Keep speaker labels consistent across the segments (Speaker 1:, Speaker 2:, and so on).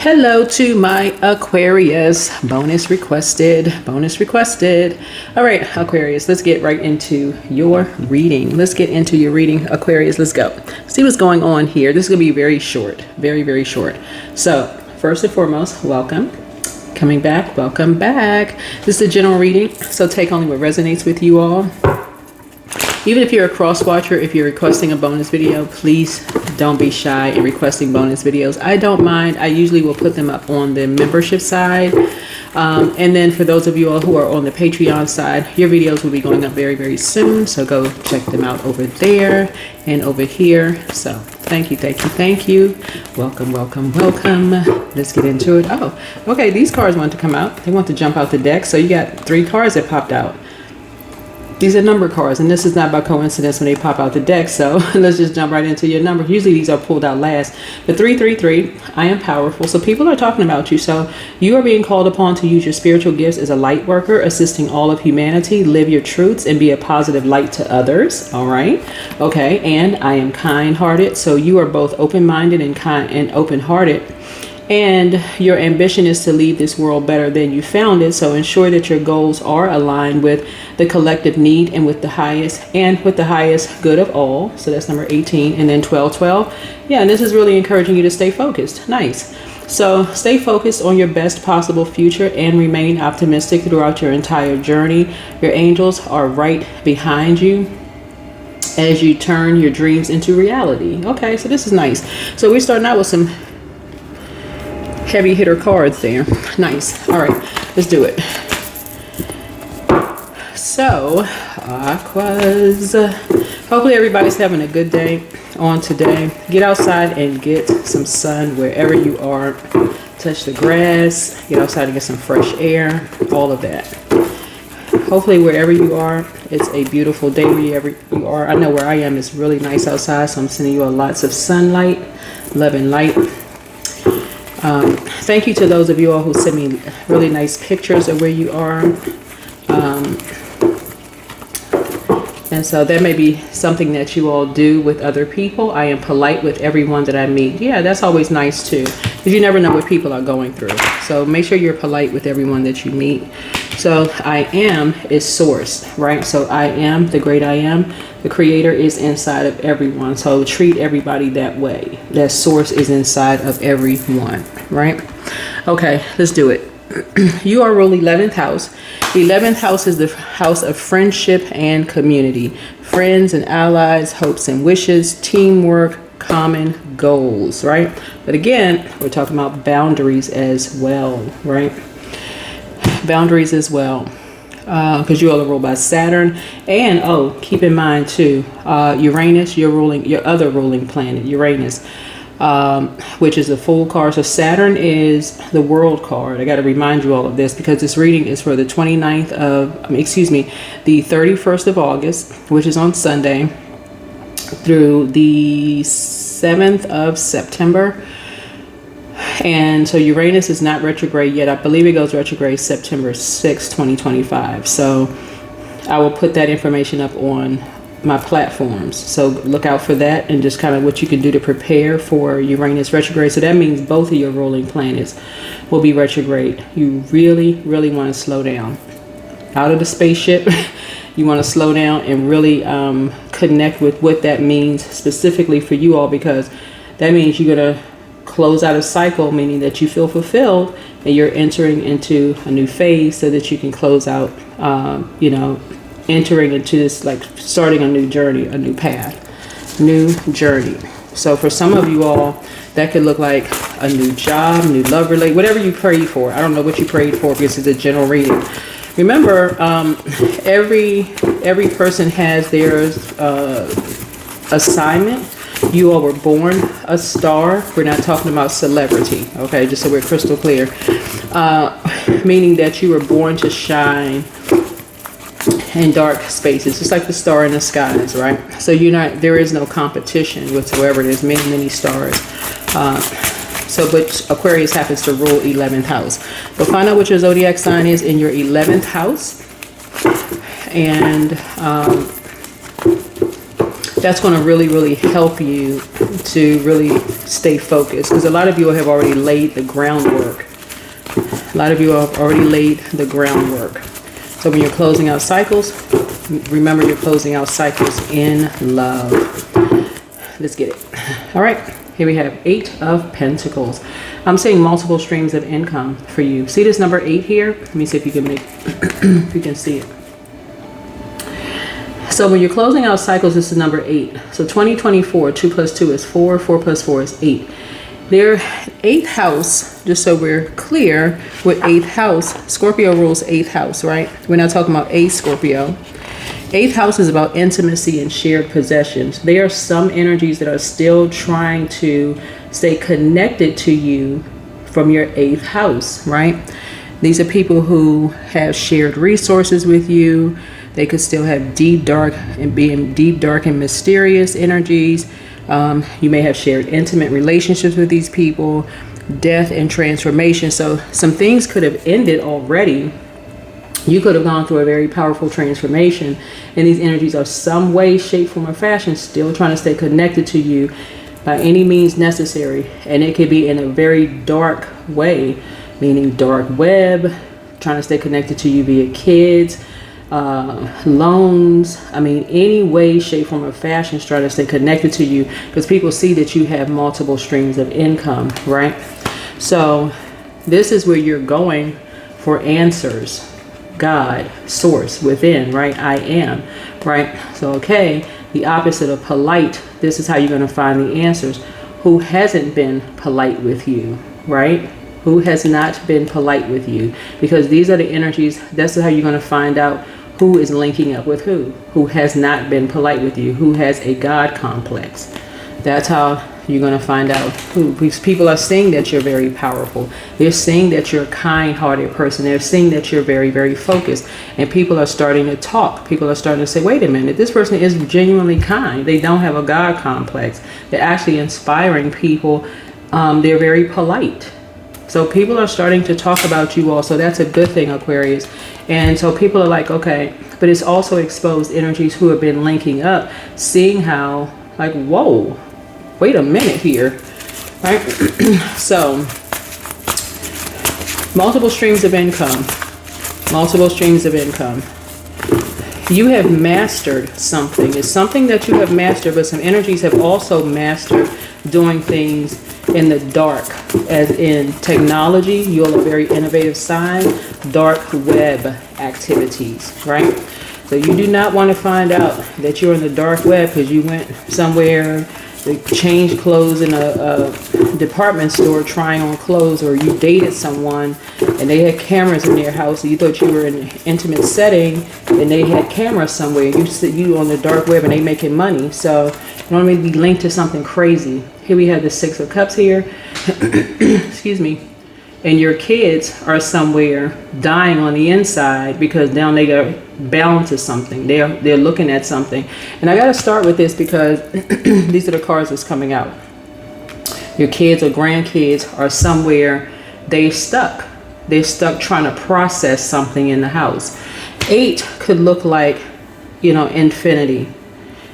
Speaker 1: Hello to my Aquarius. Bonus requested. Bonus requested. All right, Aquarius, let's get right into your reading. Let's get into your reading, Aquarius. Let's go. See what's going on here. This is going to be very short. Very, very short. So, first and foremost, welcome. Coming back. Welcome back. This is a general reading, so take only what resonates with you all. Even if you're a cross watcher, if you're requesting a bonus video, please don't be shy in requesting bonus videos. I don't mind. I usually will put them up on the membership side. And then for those of you all who are on the Patreon side, your videos will be going up very, very soon. So go check them out over there and over here. So thank you, thank you, thank you. Welcome, welcome, welcome. Let's get into it. Oh, okay. These cards want to come out. They want to jump out the deck. So you got 3 cards that popped out. These are number cards, and this is not by coincidence when they pop out the deck, so let's just jump right into your number. Usually these are pulled out last. But 333, I am powerful. So people are talking about you. So you are being called upon to use your spiritual gifts as a light worker, assisting all of humanity, live your truths, and be a positive light to others. All right. Okay. And I am kind-hearted. So you are both open-minded and kind and open-hearted. And your ambition is to leave this world better than you found it. So ensure that your goals are aligned with the collective need and with the highest good of all. So that's number 18. And then 1212. Yeah, and this is really encouraging you to stay focused. Nice. So stay focused on your best possible future and remain optimistic throughout your entire journey. Your angels are right behind you as you turn your dreams into reality. Okay, so this is nice. So we're starting out with some heavy hitter cards there. Nice. All right, let's do it. So, Aquas, hopefully everybody's having a good day on today. Get outside and get some sun wherever you are. Touch the grass, get outside and get some fresh air, all of that. Hopefully wherever you are, it's a beautiful day wherever you are. I know where I am, it's really nice outside, so I'm sending you lots of sunlight, love and light. Thank you to those of you all who sent me really nice pictures of where you are. And so that may be something that you all do with other people. I am polite with everyone that I meet. Yeah, that's always nice too, because you never know what people are going through. So make sure you're polite with everyone that you meet. So I am is source, right? So I am, the great I am, the creator is inside of everyone. So treat everybody that way. That source is inside of everyone, right? Okay, let's do it. You are ruled 11th house. The 11th house is the house of friendship and community. Friends and allies, hopes and wishes, teamwork, common goals, right? But again, we're talking about boundaries as well, right? Boundaries as well, because you all are ruled by Saturn. And oh, keep in mind too, Uranus, your other ruling planet, Uranus, which is the Fool card. So Saturn is the World card. I got to remind you all of this because this reading is for the 29th of, the 31st of August, which is on Sunday, through the 7th of September. And so Uranus is not retrograde yet. I believe it goes retrograde September 6, 2025. So I will put that information up on my platforms. So look out for that and just kind of what you can do to prepare for Uranus retrograde. So that means both of your ruling planets will be retrograde. You really, really want to slow down. Out of the spaceship, you want to slow down and really connect with what that means specifically for you all, because that means you're going to close out a cycle, meaning that you feel fulfilled and you're entering into a new phase so that you can close out, entering into this, like starting a new journey, a new path, new journey. So for some of you all, that could look like a new job, new love relate, whatever you prayed for. I don't know what you prayed for because it's a general reading. Remember, every person has their assignment. You all were born a star. We're not talking about celebrity, okay? Just so we're crystal clear. Meaning that you were born to shine in dark spaces, just like the star in the skies, right? So there is no competition whatsoever. There's many, many stars. But Aquarius happens to rule 11th house. But find out what your zodiac sign is in your 11th house. And That's going to really, really help you to really stay focused, because a lot of you have already laid the groundwork. A lot of you have already laid the groundwork. So when you're closing out cycles, remember you're closing out cycles in love. Let's get it. All right, here we have 8 of Pentacles. I'm seeing multiple streams of income for you. See this number 8 here? Let me see if you can make, if you can see it. So when you're closing out cycles, this is number 8. So 2024, 2 plus 2 is 4, 4 plus 4 is 8. Their 8th house, just so we're clear, with 8th house, Scorpio rules 8th house, right? We're not talking about a Scorpio. 8th house is about intimacy and shared possessions. There are some energies that are still trying to stay connected to you from your 8th house, right? These are people who have shared resources with you. They could still have deep, dark, and being deep, dark, and mysterious energies. You may have shared intimate relationships with these people, death and transformation. So some things could have ended already. You could have gone through a very powerful transformation, and these energies are some way, shape, form, or fashion still trying to stay connected to you by any means necessary. And it could be in a very dark way, meaning dark web, trying to stay connected to you via kids, loans. I mean, any way, shape, form, or fashion trying to stay connected to you, because people see that you have multiple streams of income, right? So this is where you're going for answers. God, source, within, right? I am, right? So, okay, the opposite of polite, this is how you're going to find the answers. Who hasn't been polite with you, right? Who has not been polite with you? Because these are the energies, that's how you're going to find out who is linking up with who has not been polite with you, who has a God complex. That's how you're going to find out who. Because people are seeing that you're very powerful. They're seeing that you're a kind-hearted person. They're seeing that you're very, very focused. And people are starting to talk. People are starting to say, wait a minute, this person is genuinely kind. They don't have a God complex. They're actually inspiring people. They're very polite. So people are starting to talk about you all. So that's a good thing, Aquarius. And so people are like, okay, but it's also exposed energies who have been linking up, seeing how, like, whoa, wait a minute here, right? So multiple streams of income, multiple streams of income. You have mastered something. It's something that you have mastered, but some energies have also mastered doing things in the dark, as in technology. You're a very innovative sign. Dark web activities, right? So you do not want to find out that you're in the dark web because you went somewhere, they changed clothes in a department store trying on clothes, or you dated someone and they had cameras in their house and you thought you were in an intimate setting and they had cameras somewhere. You on the dark web and they making money. So you don't want to be linked to something crazy. Here we have the 6 of Cups here. Excuse me. And your kids are somewhere dying on the inside because now they got bound to something. They're looking at something. And I got to start with this because these are the cards that's coming out. Your kids or grandkids are somewhere, they're stuck trying to process something in the house. 8 could look like, infinity.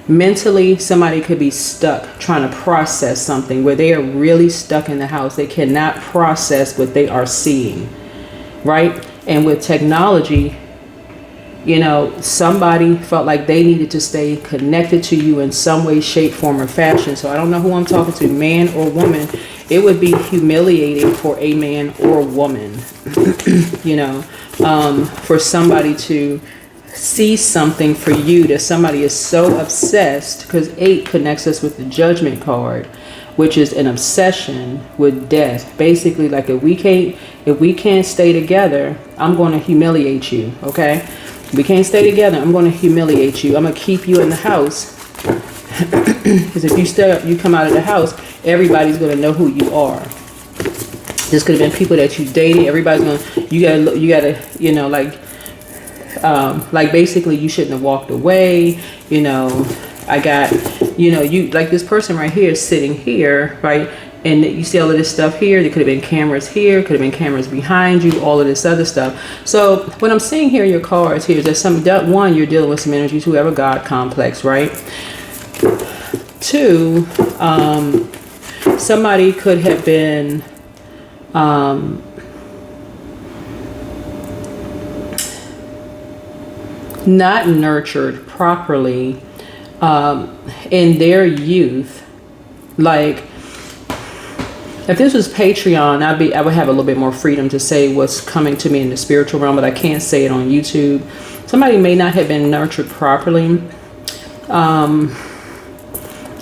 Speaker 1: Mentally, somebody could be stuck trying to process something where they are really stuck in the house. They cannot process what they are seeing, right? And with technology, somebody felt like they needed to stay connected to you in some way, shape, form, or fashion. So I don't know who I'm talking to, man or woman. It would be humiliating for a man or woman, for somebody to see something for you that somebody is so obsessed, because 8 connects us with the Judgment card, which is an obsession with death. Basically, like if we can't stay together, I'm going to humiliate you, okay? We can't stay together, I'm going to humiliate you. I'm going to keep you in the house. Because if you come out of the house, everybody's going to know who you are. This could have been people that you dated. Everybody's going to, you gotta, like basically you shouldn't have walked away. I got, you like this person right here is sitting here, right? And you see all of this stuff here. There could have been cameras here, could have been cameras behind you, all of this other stuff. So what I'm seeing here in your cards here is that you're dealing with some energies who have a God complex, right? Two, somebody could have been not nurtured properly in their youth. Like, if this was Patreon, I would have a little bit more freedom to say what's coming to me in the spiritual realm, but I can't say it on YouTube. Somebody may not have been nurtured properly.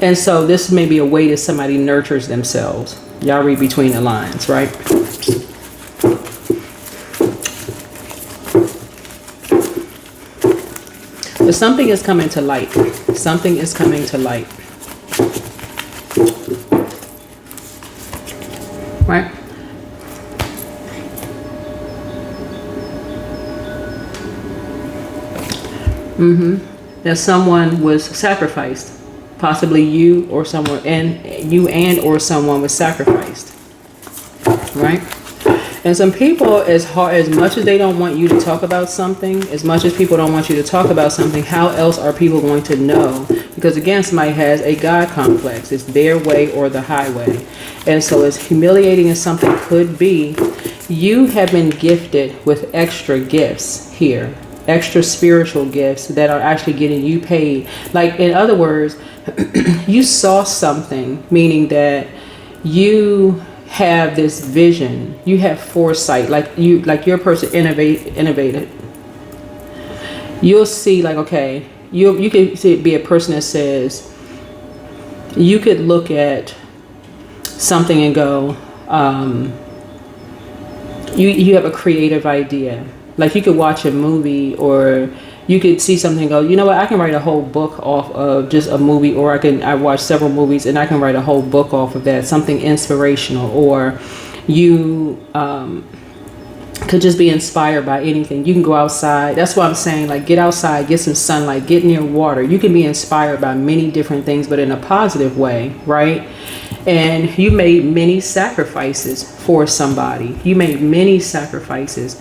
Speaker 1: And so this may be a way that somebody nurtures themselves. Y'all read between the lines, right? But something is coming to light. Something is coming to light. Right? That someone was sacrificed. Possibly you or someone, and or someone was sacrificed. Right? And some people, as much as they don't want you to talk about something, as much as people don't want you to talk about something, how else are people going to know? Because again, somebody has a God complex. It's their way or the highway. And so as humiliating as something could be, you have been gifted with extra gifts here. Extra spiritual gifts that are actually getting you paid. Like, in other words, you saw something, meaning that you have this vision, you have foresight, like you're a person innovated. You'll see, like, okay, you could be a person that says, you could look at something and go, you have a creative idea. Like, you could watch a movie, or you could see something and go, you know what, I can write a whole book off of just a movie, or I watch several movies and I can write a whole book off of that, something inspirational. Or you could just be inspired by anything. You can go outside. That's why I'm saying, like, get outside, get some sunlight, get near water. You can be inspired by many different things, but in a positive way, right? And you made many sacrifices for somebody. You made many sacrifices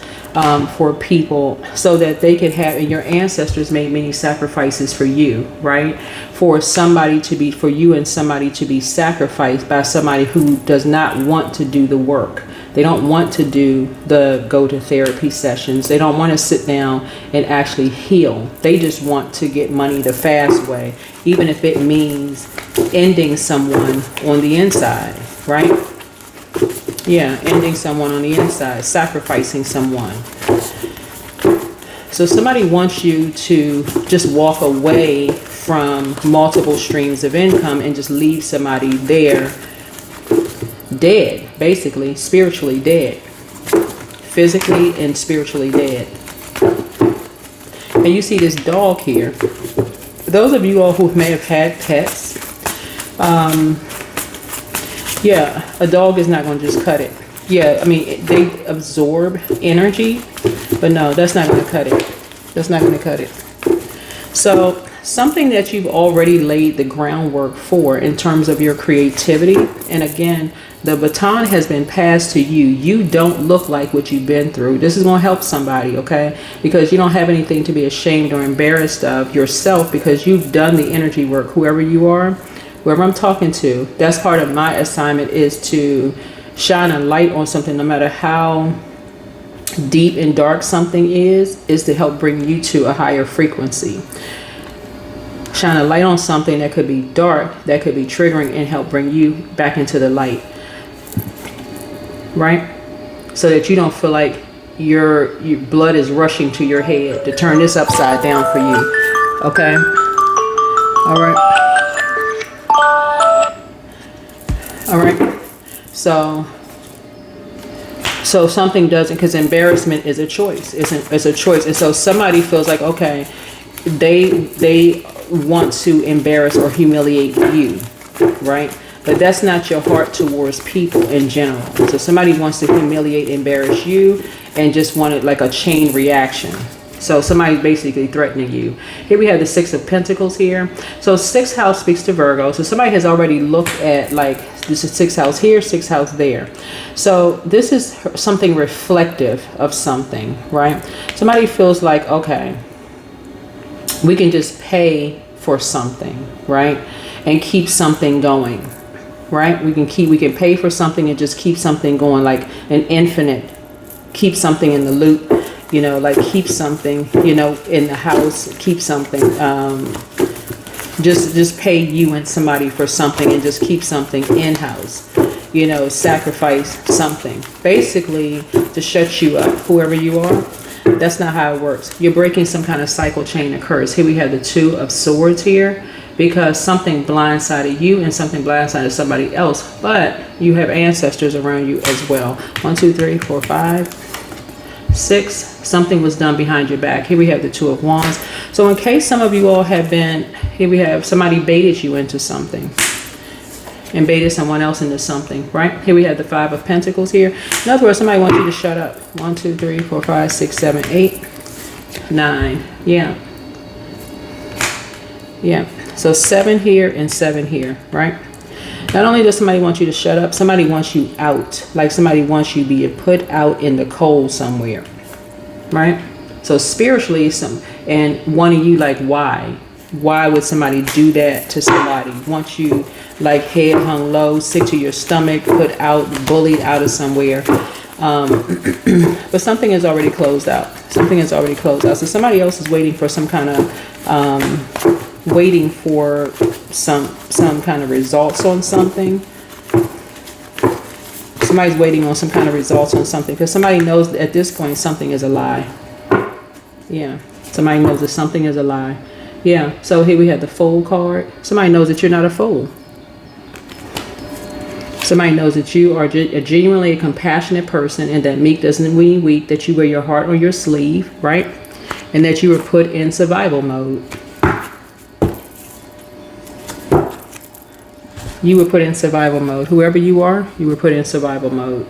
Speaker 1: for people so that they could have, and your ancestors made many sacrifices for you, right? For you and somebody to be sacrificed by somebody who does not want to do the work. They don't want to go to therapy sessions. They don't want to sit down and actually heal. They just want to get money the fast way, even if it means ending someone on the inside, right? Yeah, ending someone on the inside, sacrificing someone. So somebody wants you to just walk away from multiple streams of income and just leave somebody there dead, basically, spiritually dead, physically and spiritually dead. And you see this dog here. Those of you all who may have had pets, yeah, a dog is not going to just cut it. Yeah, I mean, they absorb energy, but no, that's not going to cut it. That's not going to cut it. So something that you've already laid the groundwork for in terms of your creativity. And again, the baton has been passed to you. You don't look like what you've been through. This is going to help somebody, okay? Because you don't have anything to be ashamed or embarrassed of yourself, because you've done the energy work. Whoever you are, whoever I'm talking to, that's part of my assignment, is to shine a light on something, no matter how deep and dark something is to help bring you to a higher frequency. Shine a light on something that could be dark, that could be triggering, and help bring you back into the light, right? So that you don't feel like your blood is rushing to your head to turn this upside down for you, okay? All right. All right. So something doesn't, because embarrassment is a choice. It's a choice. And so somebody feels like, okay, they want to embarrass or humiliate you, right? But that's not your heart towards people in general. So somebody wants to humiliate, embarrass you, and just wanted like a chain reaction. So somebody's basically threatening you. Here we have the Six of Pentacles here. So sixth house speaks to Virgo. So somebody has already looked at, like, this is sixth house here, sixth house there. So this is something reflective of something, right? Somebody feels like, okay, we can just pay for something, right? and keep something going, right? We can pay for something and just keep something going, like an infinite, keep something in the loop, you know, like keep something, you know, in the house, keep something, just pay you and somebody for something and just keep something in-house, you know, sacrifice something, basically to shut you up, whoever you are. That's not how it works. You're breaking some kind of cycle chain occurs. Here we have the Two of Swords here, because something blindsided you and something blindsided somebody else, but you have ancestors around you as well. 1, 2, 3, 4, 5, 6. Something was done behind your back. Here we have the Two of Wands. So in case some of you all have been, here we have somebody baited you into something and baited someone else into something, right? Here we have the Five of Pentacles here. In other words, somebody wants you to shut up. 1, 2, 3, 4, 5, 6, 7, 8, 9. Yeah. Yeah. So 7 here and 7 here, right? Not only does somebody want you to shut up, somebody wants you out. Like somebody wants you to be put out in the cold somewhere, right? So spiritually, and one of you, like, why? Why would somebody do that to somebody? Want you like head hung low, sick to your stomach, put out, bullied out of somewhere. But something is already closed out. Something is already closed out. So somebody else is waiting for some kind of, waiting for some kind of results on something. Somebody's waiting on some kind of results on something, because somebody knows at this point something is a lie. Yeah, somebody knows that something is a lie. Yeah, so here we have the Fool card. Somebody knows that you're not a fool. Somebody knows that you are genuinely a compassionate person, and that meek doesn't mean weak, that you wear your heart on your sleeve, right? And that you were put in survival mode. You were put in survival mode. Whoever you are, you were put in survival mode.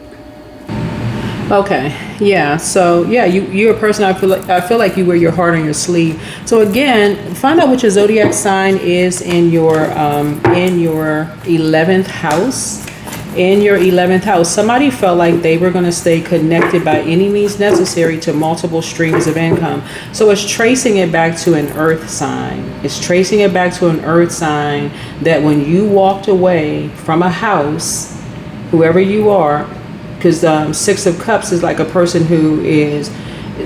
Speaker 1: Okay, yeah, so yeah, you're a person, I feel like you wear your heart on your sleeve. So again, find out what your zodiac sign is in your 11th house. In your 11th house, somebody felt like they were going to stay connected by any means necessary to multiple streams of income. So it's tracing it back to an earth sign. It's tracing it back to an earth sign, that when you walked away from a house, whoever you are, because Six of Cups is like a person who is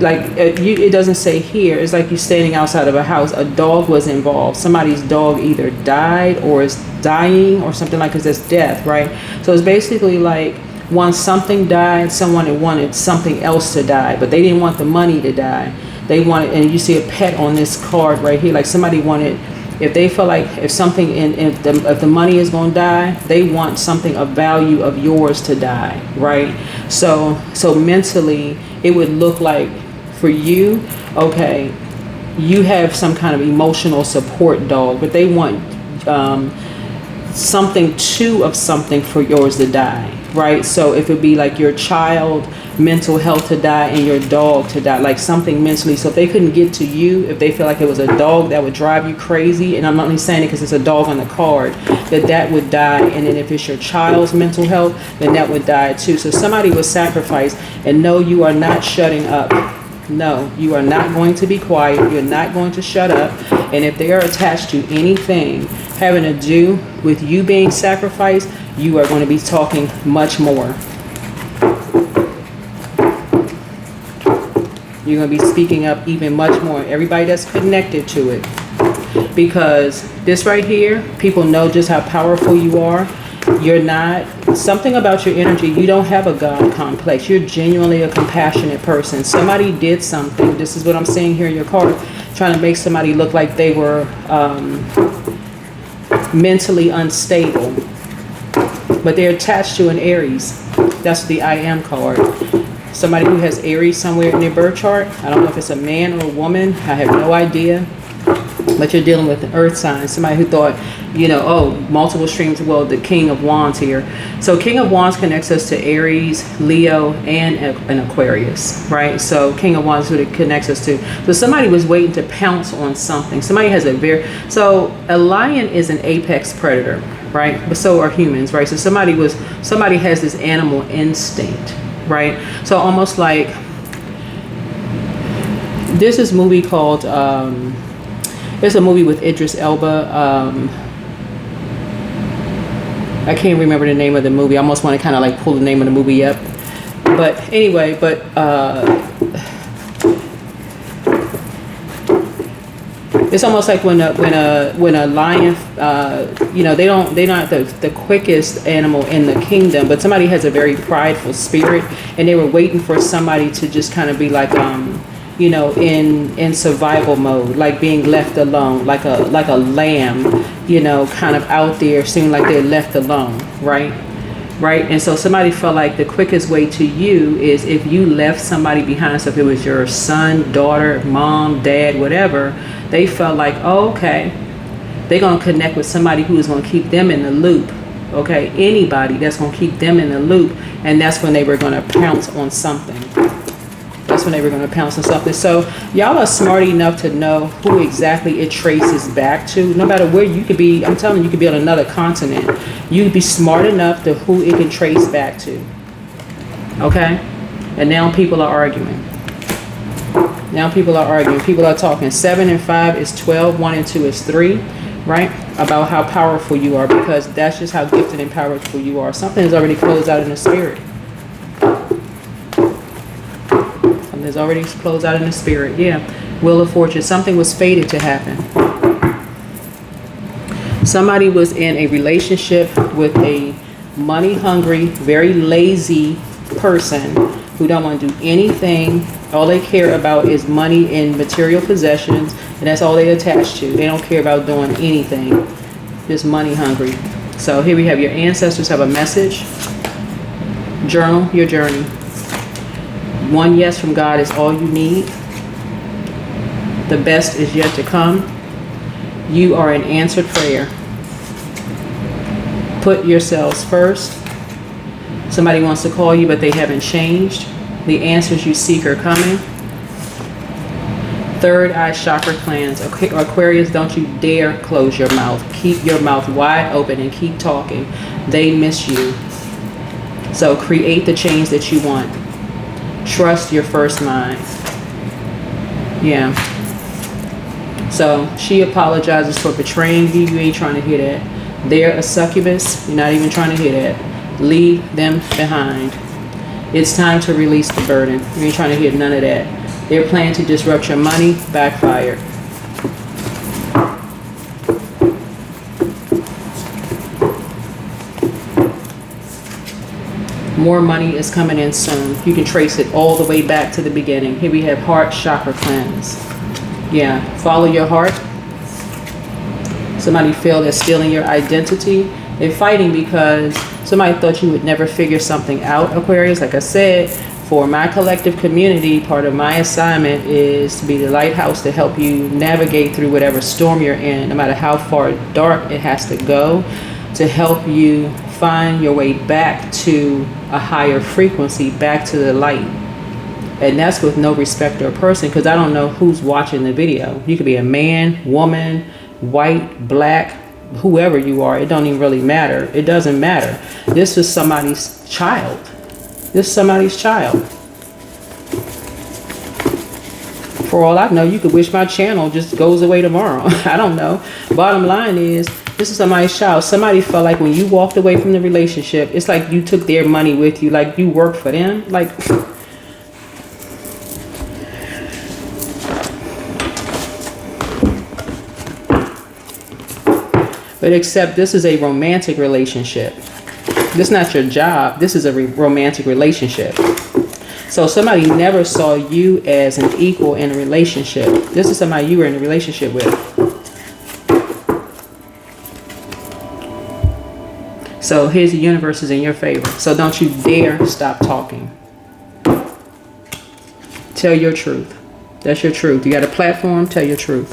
Speaker 1: like, it doesn't say here, it's like you standing outside of a house. A dog was involved. Somebody's dog either died or is dying or something, like, because it's death, right? So it's basically like, once something died, someone had wanted something else to die, but they didn't want the money to die. They wanted, and you see a pet on this card right here, like somebody wanted, if they feel like if something if the money is going to die, they want something of value of yours to die, right? So mentally it would look like, for you, okay, you have some kind of emotional support dog, but they want something of something for yours to die, right? So if it be like your child mental health to die and your dog to die, like something mentally. So if they couldn't get to you, if they feel like it was a dog that would drive you crazy, and I'm only saying it because it's a dog on the card, that would die. And then if it's your child's mental health, then that would die too. So somebody was sacrificed. And no, you are not shutting up. No, you are not going to be quiet. You're not going to shut up. And if they are attached to anything having to do with you being sacrificed, you are going to be talking much more. You're going to be speaking up even much more. Everybody that's connected to it. Because this right here, people know just how powerful you are. You're not, something about your energy, you don't have a God complex. You're genuinely a compassionate person. Somebody did something, this is what I'm seeing here in your card, trying to make somebody look like they were mentally unstable. But they're attached to an Aries. That's the I Am card. Somebody who has Aries somewhere in their birth chart. I don't know if it's a man or a woman. I have no idea. But you're dealing with an earth sign. Somebody who thought, you know, oh, multiple streams. Well, the King of Wands here. So King of Wands connects us to Aries, Leo, and an Aquarius, right? So King of Wands is who it connects us to. So somebody was waiting to pounce on something. Somebody has so a lion is an apex predator, right? But so are humans, right? So somebody has this animal instinct, right? So almost like, there's this movie called, there's a movie with Idris Elba, I can't remember the name of the movie. I almost want to kind of like pull the name of the movie up. But anyway, it's almost like when a lion, they're not the quickest animal in the kingdom, but somebody has a very prideful spirit, and they were waiting for somebody to just kind of be like, in survival mode, like being left alone, like a lamb, kind of out there, seeming like they're left alone, right? Right. And so somebody felt like the quickest way to you is if you left somebody behind. So if it was your son, daughter, mom, dad, whatever, they felt like, oh, okay, they're going to connect with somebody who is going to keep them in the loop. Okay. Anybody that's going to keep them in the loop. And that's when they were going to pounce on something. So y'all are smart enough to know who exactly it traces back to. No matter where you could be, I'm telling you, you could be on another continent. You'd be smart enough to who it can trace back to. Okay? And now people are arguing. People are talking. 7 and 5 is 12. 1 and 2 is 3. Right? About how powerful you are, because that's just how gifted and powerful you are. Something is already closed out in the spirit. Is already closed out in the spirit. Yeah. Wheel of Fortune. Something was fated to happen. Somebody was in a relationship with a money hungry, very lazy person who don't want to do anything. All they care about is money and material possessions, and that's all they attach to. They don't care about doing anything. Just money hungry. So here we have your ancestors have a message. Journal your journey. One yes from God is all you need. The best is yet to come. You are an answered prayer. Put yourselves first. Somebody wants to call you, but they haven't changed. The answers you seek are coming. Third eye chakra cleanse. Aquarius, don't you dare close your mouth. Keep your mouth wide open and keep talking. They miss you. So create the change that you want. Trust your first mind. Yeah. So she apologizes for betraying you. You ain't trying to hear that. They're a succubus. You're not even trying to hear that. Leave them behind. It's time to release the burden. You ain't trying to hear none of that. Their plan to disrupt your money backfired. More money is coming in soon. You can trace it all the way back to the beginning. Here we have heart chakra cleanse. Yeah, follow your heart. Somebody feel they're stealing your identity. They're fighting because somebody thought you would never figure something out, Aquarius. Like I said, for my collective community, part of my assignment is to be the lighthouse to help you navigate through whatever storm you're in, no matter how far dark it has to go, to help you find your way back to a higher frequency, back to the light. And that's with no respect or person, because I don't know who's watching the video. You could be a man, woman, white, black, whoever you are. It don't even really matter. It doesn't matter. This is somebody's child. This is somebody's child. For all I know, you could wish my channel just goes away tomorrow. I don't know. Bottom line is, this is somebody's child. Somebody felt like when you walked away from the relationship, it's like you took their money with you, like you worked for them. Like, but except this is a romantic relationship. This is not your job. This is a romantic relationship. So somebody never saw you as an equal in a relationship. This is somebody you were in a relationship with. So here's the universe is in your favor. So don't you dare stop talking. Tell your truth. That's your truth. You got a platform, tell your truth.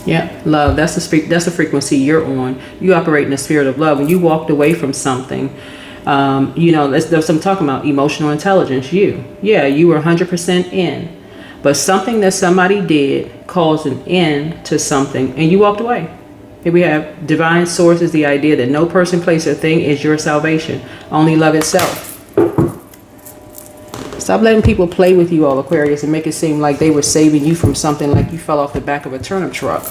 Speaker 1: Yeah, love. That's the frequency you're on. You operate in the spirit of love. When you walked away from something, there's some talking about emotional intelligence. You were 100% in, but something that somebody did caused an end to something, and you walked away. Here we have divine source is the idea that no person, place, or thing is your salvation. Only love itself. Stop letting people play with you all, Aquarius, and make it seem like they were saving you from something like you fell off the back of a turnip truck.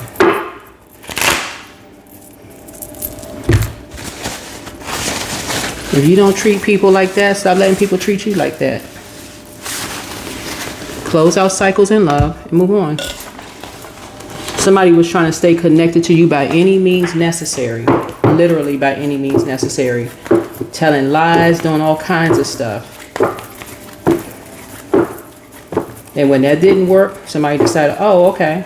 Speaker 1: If you don't treat people like that, stop letting people treat you like that. Close out cycles in love and move on. Somebody was trying to stay connected to you by any means necessary. Literally by any means necessary. Telling lies, doing all kinds of stuff. And when that didn't work, somebody decided, oh, okay,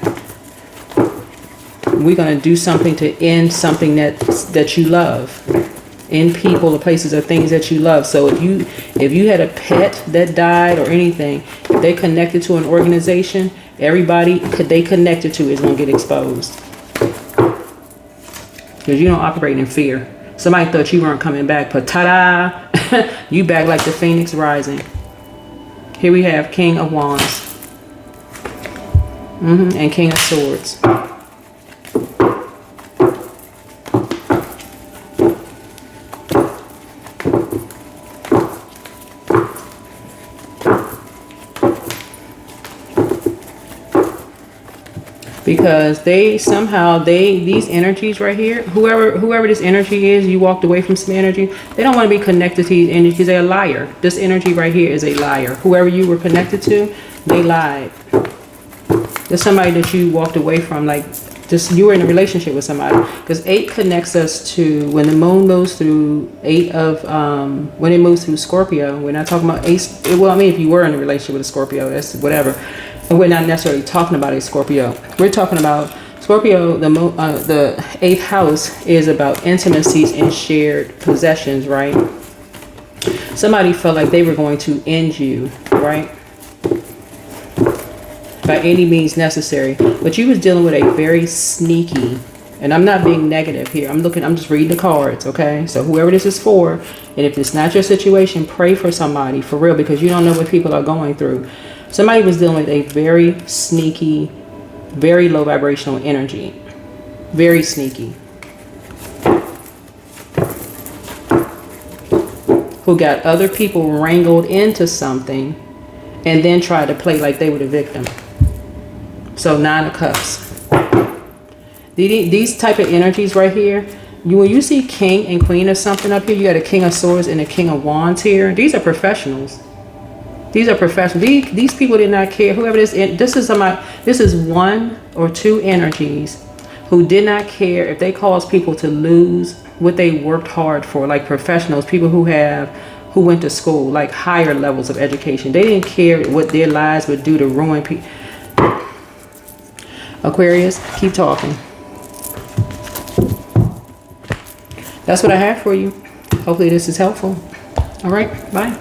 Speaker 1: we're going to do something to end something that you love. End people or places or things that you love. So if you had a pet that died or anything, if they connected to an organization, everybody they connected to is going to get exposed. Because you don't operate in fear. Somebody thought you weren't coming back, but ta-da! You back like the phoenix rising. Here we have King of Wands. And King of Swords. Because these energies right here, whoever this energy is, you walked away from some energy, they don't want to be connected to these energies because they're a liar. This energy right here is a liar. Whoever you were connected to, they lied. There's somebody that you walked away from, like just you were in a relationship with somebody. Because 8 connects us to when the moon moves through when it moves through Scorpio. We're not talking about 8. Well, I mean, if you were in a relationship with a Scorpio, that's whatever. And we're not necessarily talking about a Scorpio. We're talking about Scorpio. The 8th house is about intimacies and shared possessions, right? Somebody felt like they were going to end you, right? By any means necessary. But you was dealing with a very sneaky, and I'm not being negative here. I'm just reading the cards, okay? So whoever this is for, and if it's not your situation, pray for somebody, for real, because you don't know what people are going through. Somebody was dealing with a very sneaky, very low vibrational energy. Very sneaky. Who got other people wrangled into something and then tried to play like they were the victim. So 9 of Cups. These type of energies right here, when you see King and Queen of something up here, you got a King of Swords and a King of Wands here. These are professionals. These are professionals. These people did not care. Whoever this is 1 or 2 energies who did not care if they caused people to lose what they worked hard for, like professionals, people who went to school, like higher levels of education. They didn't care what their lives would do to ruin people. Aquarius, keep talking. That's what I have for you. Hopefully this is helpful. All right, bye.